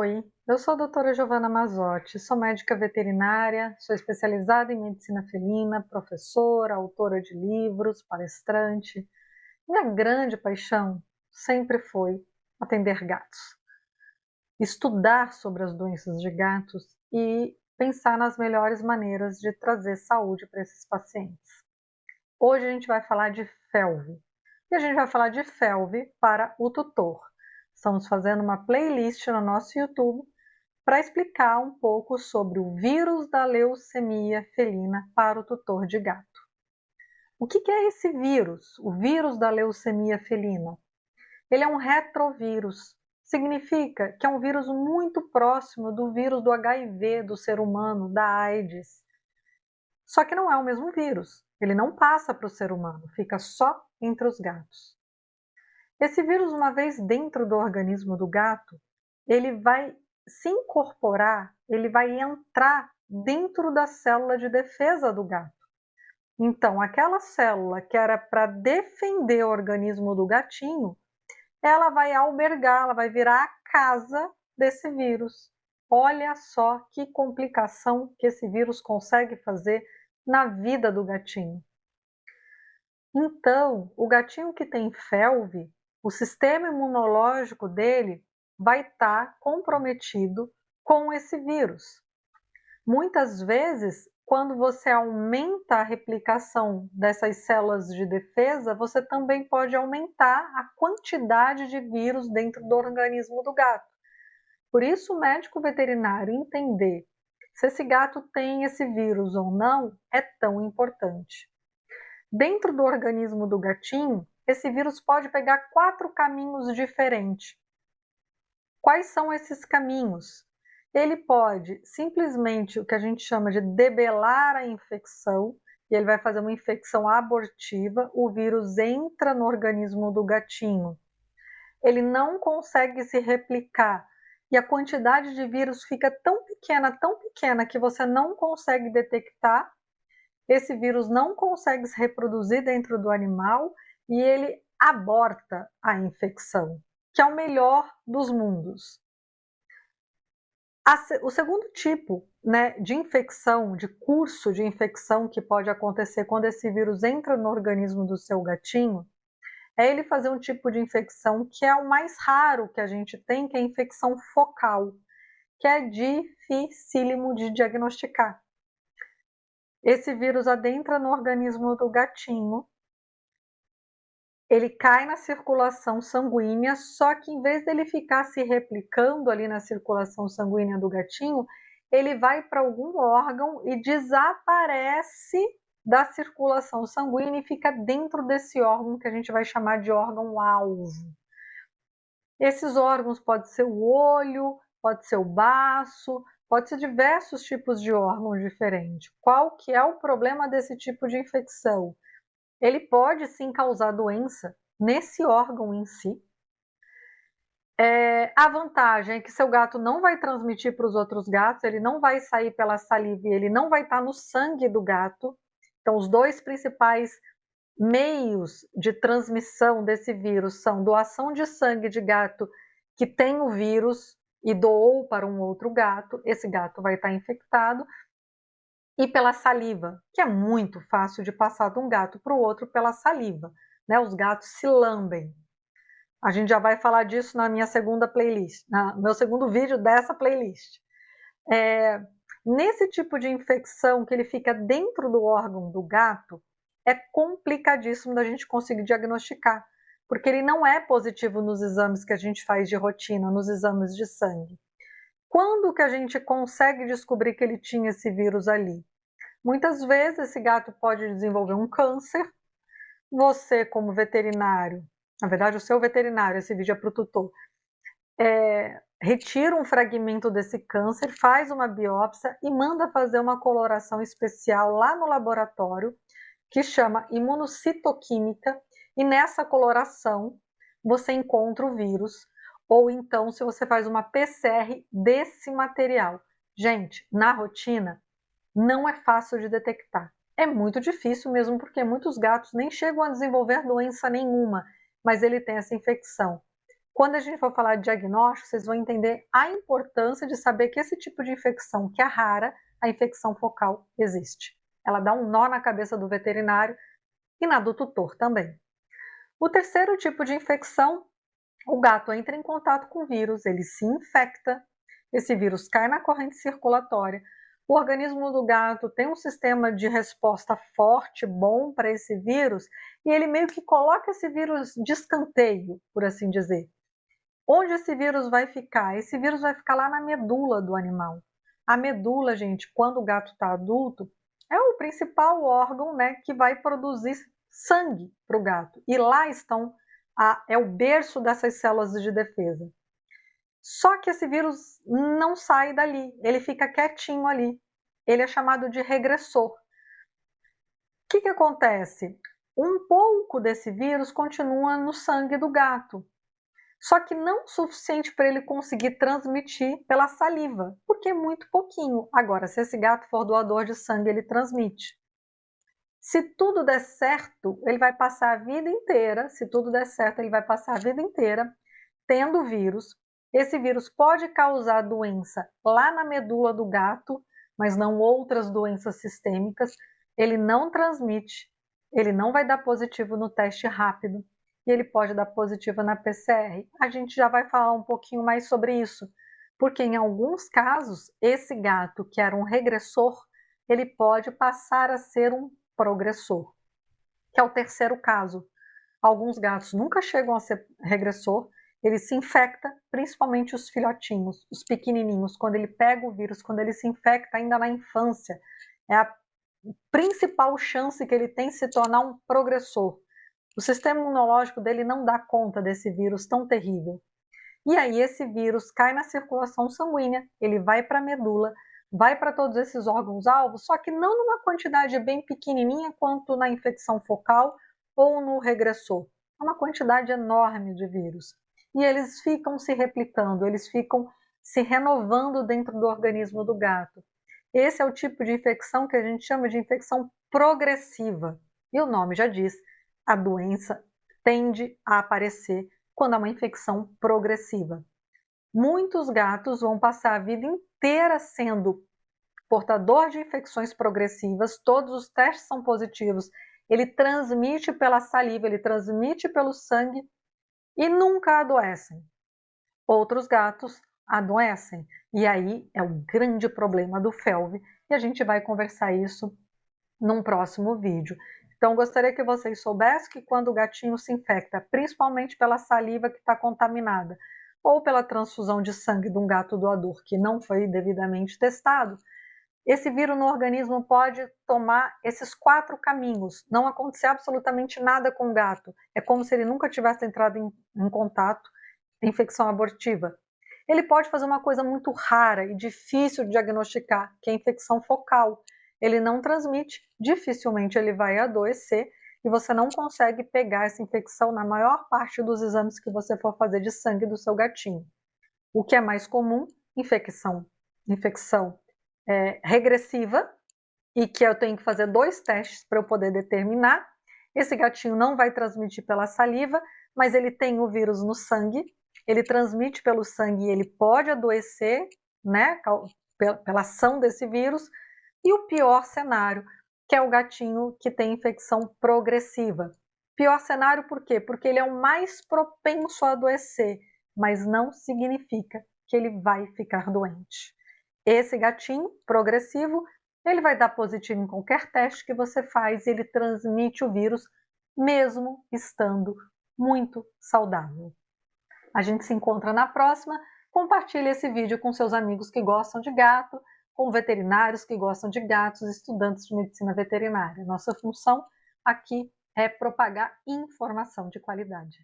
Oi, eu sou a doutora Giovana Mazzotti, sou médica veterinária, sou especializada em medicina felina, professora, autora de livros, palestrante. Minha grande paixão sempre foi atender gatos, estudar sobre as doenças de gatos e pensar nas melhores maneiras de trazer saúde para esses pacientes. Hoje a gente vai falar de FeLV e a gente vai falar de FeLV para o tutor. Estamos fazendo uma playlist no nosso YouTube para explicar um pouco sobre o vírus da leucemia felina para o tutor de gato. O que é esse vírus? O vírus da leucemia felina? Ele é um retrovírus. Significa que é um vírus muito próximo do vírus do HIV do ser humano, da AIDS. Só que não é o mesmo vírus. Ele não passa para o ser humano, fica só entre os gatos. Esse vírus, uma vez dentro do organismo do gato, ele vai se incorporar, ele vai entrar dentro da célula de defesa do gato. Então, aquela célula que era para defender o organismo do gatinho, ela vai albergar, ela vai virar a casa desse vírus. Olha só que complicação que esse vírus consegue fazer na vida do gatinho. Então, o gatinho que tem FeLV, o sistema imunológico dele vai estar comprometido com esse vírus. Muitas vezes, quando você aumenta a replicação dessas células de defesa, você também pode aumentar a quantidade de vírus dentro do organismo do gato. Por isso, o médico veterinário entender se esse gato tem esse vírus ou não é tão importante. Dentro do organismo do gatinho, esse vírus pode pegar 4 caminhos diferentes. Quais são esses caminhos? Ele pode simplesmente, o que a gente chama de debelar a infecção, e ele vai fazer uma infecção abortiva, o vírus entra no organismo do gatinho. Ele não consegue se replicar, e a quantidade de vírus fica tão pequena, que você não consegue detectar. Esse vírus não consegue se reproduzir dentro do animal e ele aborta a infecção, que é o melhor dos mundos. O segundo tipo, de infecção, de curso de infecção que pode acontecer quando esse vírus entra no organismo do seu gatinho, é ele fazer um tipo de infecção que é o mais raro que a gente tem, que é a infecção focal, que é dificílimo de diagnosticar. Esse vírus adentra no organismo do gatinho, ele cai na circulação sanguínea, só que em vez dele ficar se replicando ali na circulação sanguínea do gatinho, ele vai para algum órgão e desaparece da circulação sanguínea e fica dentro desse órgão que a gente vai chamar de órgão-alvo. Esses órgãos pode ser o olho, pode ser o baço, pode ser diversos tipos de órgãos diferentes. Qual que é o problema desse tipo de infecção? Ele pode sim causar doença nesse órgão em si. A vantagem é que seu gato não vai transmitir para os outros gatos, ele não vai sair pela saliva, ele não vai estar no sangue do gato. Então, os dois principais meios de transmissão desse vírus são doação de sangue de gato que tem o vírus e doou para um outro gato, esse gato vai estar infectado, e pela saliva, que é muito fácil de passar de um gato para o outro pela saliva, Os gatos se lambem. A gente já vai falar disso na minha segunda playlist, no meu segundo vídeo dessa playlist. Nesse tipo de infecção que ele fica dentro do órgão do gato, é complicadíssimo da gente conseguir diagnosticar, porque ele não é positivo nos exames que a gente faz de rotina, nos exames de sangue. Quando que a gente consegue descobrir que ele tinha esse vírus ali? Muitas vezes esse gato pode desenvolver um câncer, você como veterinário, na verdade o seu veterinário, esse vídeo é para o tutor, retira um fragmento desse câncer, faz uma biópsia e manda fazer uma coloração especial lá no laboratório, que chama imunocitoquímica, e nessa coloração você encontra o vírus, ou então se você faz uma PCR desse material. Gente, na rotina não é fácil de detectar. É muito difícil mesmo, porque muitos gatos nem chegam a desenvolver doença nenhuma, mas ele tem essa infecção. Quando a gente for falar de diagnóstico, vocês vão entender a importância de saber que esse tipo de infecção, que é rara, a infecção focal, existe. Ela dá um nó na cabeça do veterinário e na do tutor também. O terceiro tipo de infecção, o gato entra em contato com o vírus, ele se infecta, esse vírus cai na corrente circulatória, o organismo do gato tem um sistema de resposta forte, bom para esse vírus, e ele meio que coloca esse vírus de escanteio, por assim dizer. Onde esse vírus vai ficar? Esse vírus vai ficar lá na medula do animal. A medula, gente, quando o gato está adulto, é o principal órgão, né, que vai produzir sangue para o gato. E lá é o berço dessas células de defesa. Só que esse vírus não sai dali, ele fica quietinho ali. Ele é chamado de regressor. O que acontece? Um pouco desse vírus continua no sangue do gato, só que não o suficiente para ele conseguir transmitir pela saliva, porque é muito pouquinho. Agora, se esse gato for doador de sangue, ele transmite. Se tudo der certo, ele vai passar a vida inteira, se tudo der certo, ele vai passar a vida inteira tendo vírus. Esse vírus pode causar doença lá na medula do gato, mas não outras doenças sistêmicas. Ele não transmite, ele não vai dar positivo no teste rápido e ele pode dar positivo na PCR. A gente já vai falar um pouquinho mais sobre isso, porque em alguns casos, esse gato que era um regressor, ele pode passar a ser um progressor, que é o terceiro caso. Alguns gatos nunca chegam a ser regressor, ele se infecta, principalmente os filhotinhos, os pequenininhos, quando ele pega o vírus, quando ele se infecta ainda na infância, é a principal chance que ele tem de se tornar um progressor. O sistema imunológico dele não dá conta desse vírus tão terrível. E aí esse vírus cai na circulação sanguínea, ele vai para a medula, vai para todos esses órgãos-alvos, só que não numa quantidade bem pequenininha quanto na infecção focal ou no regressor. É uma quantidade enorme de vírus. E eles ficam se replicando, eles ficam se renovando dentro do organismo do gato. Esse é o tipo de infecção que a gente chama de infecção progressiva. E o nome já diz, a doença tende a aparecer quando há uma infecção progressiva. Muitos gatos vão passar a vida inteira sendo portador de infecções progressivas, todos os testes são positivos, ele transmite pela saliva, ele transmite pelo sangue e nunca adoecem. Outros gatos adoecem, e aí é o grande problema do FeLV, e a gente vai conversar isso num próximo vídeo. Então, gostaria que vocês soubessem que quando o gatinho se infecta, principalmente pela saliva que está contaminada, ou pela transfusão de sangue de um gato doador que não foi devidamente testado, esse vírus no organismo pode tomar esses 4 caminhos, não acontecer absolutamente nada com o gato. É como se ele nunca tivesse entrado em contato, infecção abortiva. Ele pode fazer uma coisa muito rara e difícil de diagnosticar, que é a infecção focal. Ele não transmite, dificilmente ele vai adoecer e você não consegue pegar essa infecção na maior parte dos exames que você for fazer de sangue do seu gatinho. O que é mais comum, infecção regressiva, e que eu tenho que fazer 2 testes para eu poder determinar. Esse gatinho não vai transmitir pela saliva, mas ele tem o vírus no sangue, ele transmite pelo sangue e ele pode adoecer, né, pela ação desse vírus. E o pior cenário, que é o gatinho que tem infecção progressiva. Pior cenário por quê? Porque ele é o mais propenso a adoecer, mas não significa que ele vai ficar doente. Esse gatinho progressivo, ele vai dar positivo em qualquer teste que você faz e ele transmite o vírus mesmo estando muito saudável. A gente se encontra na próxima. Compartilhe esse vídeo com seus amigos que gostam de gato, com veterinários que gostam de gatos, estudantes de medicina veterinária. Nossa função aqui é propagar informação de qualidade.